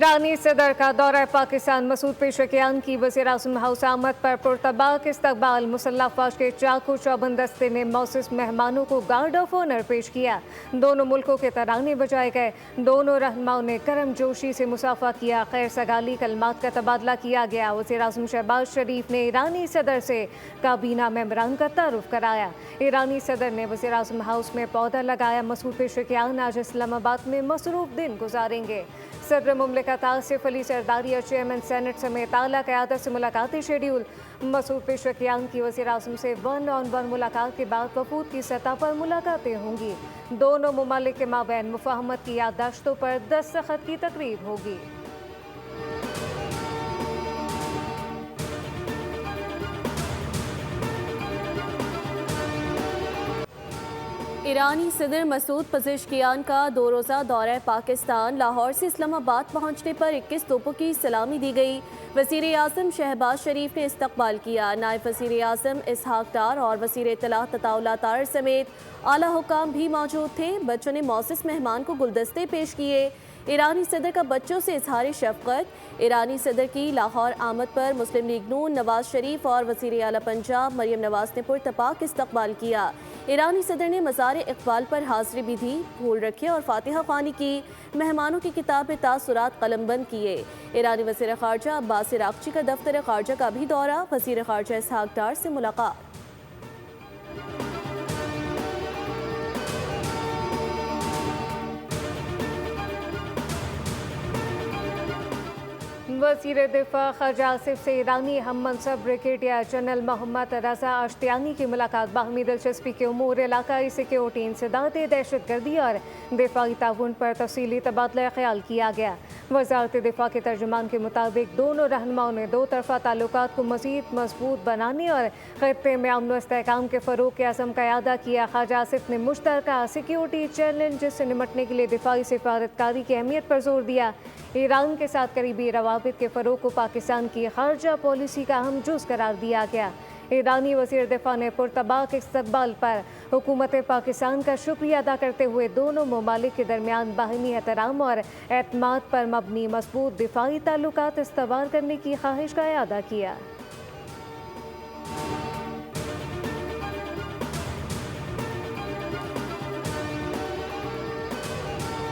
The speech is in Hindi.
ईरानी सदर का दौरा पाकिस्तान। मसूद पेशेकियान की वज़ीर-ए-आज़म हाउस आमद पर पुरतबाक इस्तकबाल। मुसल्लह अफ़वाज के चाकू चौबंद दस्ते ने मौसूस मेहमानों को गार्ड ऑफ ऑनर पेश किया। दोनों मुल्कों के तराने बजाए गए। दोनों रहनुमाओं ने करमजोशी से मुसाफा किया। खैर सगाली कलमात का तबादला किया गया। वज़ीर-ए-आज़म शहबाज शरीफ ने ईरानी सदर से काबीना मेंबरान का तारुफ कराया। ईरानी सदर ने वज़ीर-ए-आज़म हाउस में पौधा लगाया। मसूद पेशेकियान आज इस्लामाबाद में मसरूफ दिन गुजारेंगे। सदर मुमलिकत आसिफ अली जरदारी और चेयरमैन सेनेट समेत आला क़यादत से मुलाकाती शेड्यूल। मसूद पेशेकियान की वज़ीर-ए-आज़म से 1-on-1 मुलाकात के बाद वफूद की सतह पर मुलाकातें होंगी। दोनों ममालिक के माबैन मुफ़ाहमत की याददाश्तों पर दस्तखत की तकरीब होगी। ईरानी सदर मसूद पेशेकियान का 2 रोज़ा दौरा पाकिस्तान। लाहौर से इस्लामाबाद पहुंचने पर 21 तोपों की सलामी दी गई। वज़ीर-ए-आज़म शहबाज शरीफ ने इस्तकबाल किया। नायब वज़ीर-ए-आज़म इसहाक डार और वज़ीर इत्तलाह तताउला तार समेत आला हुकाम भी मौजूद थे। बच्चों ने मौसूस मेहमान को गुलदस्ते पेश किए। ईरानी सदर का बच्चों से इजहार शफ़क़त। ईरानी सदर की लाहौर आमद पर मुस्लिम लीग नून नवाज शरीफ और वज़ीर आला पंजाब मरियम नवाज ने पुरतपाक इस्तकबाल किया। ईरानी सदर ने मज़ार इक़बाल पर हाज़िरी भी दी, फूल रखे और फातिहा ख़्वानी की। मेहमानों की किताब में तासुरात कलमबंद किए। ईरानी वज़ीर ख़ारजा अब्बास इराक़ची का दफ्तर ख़ारजा का भी दौरा। वज़ीर ख़ारजा इसहाक डार से मुलाकात। वज़ीर दिफा ख़ारजा आसिफ से ईरानी हम मनसब ब्रिगेडियर जनरल मोहम्मद रज़ा अश्तियानी की मुलाकात। बाहमी दिलचस्पी के उमूर, इलाकाई सिक्योरिटी, इंसदाद दहशतगर्दी और दिफाई ताउन पर तफसीली तबादला ख्याल किया गया। वज़ारत दिफा के तर्जुमान के मुताबिक दोनों रहनुमाओं ने दो तरफ़ा ताल्लुकात को मज़ीद मजबूत बनाने और ख़त्ते में अमन व इस्तेहकाम के फ़रोग़ के अज़म का इआदा किया। ख़ारजा आसिफ ने मुश्तरका सिक्योरिटी चैलेंज से निमटने के लिए दिफाई सिफारतकारी की अहमियत पर जोर दिया। ईरान के साथ करीबी रवाबित के फ़रोग़ को पाकिस्तान की ख़ारजा पॉलिसी का अहम जुज़ करार दिया गया। ईरानी वज़ीर दिफा ने पुरतबाक इस्तकबाल पर हुकूमत पाकिस्तान का शुक्रिया अदा करते हुए दोनों ममालिक के दरमियान बाहिमी एहतराम और एतमाद पर मबनी मजबूत दिफाई ताल्लुकात इस्तवार करने की ख्वाहिश का इआदा किया।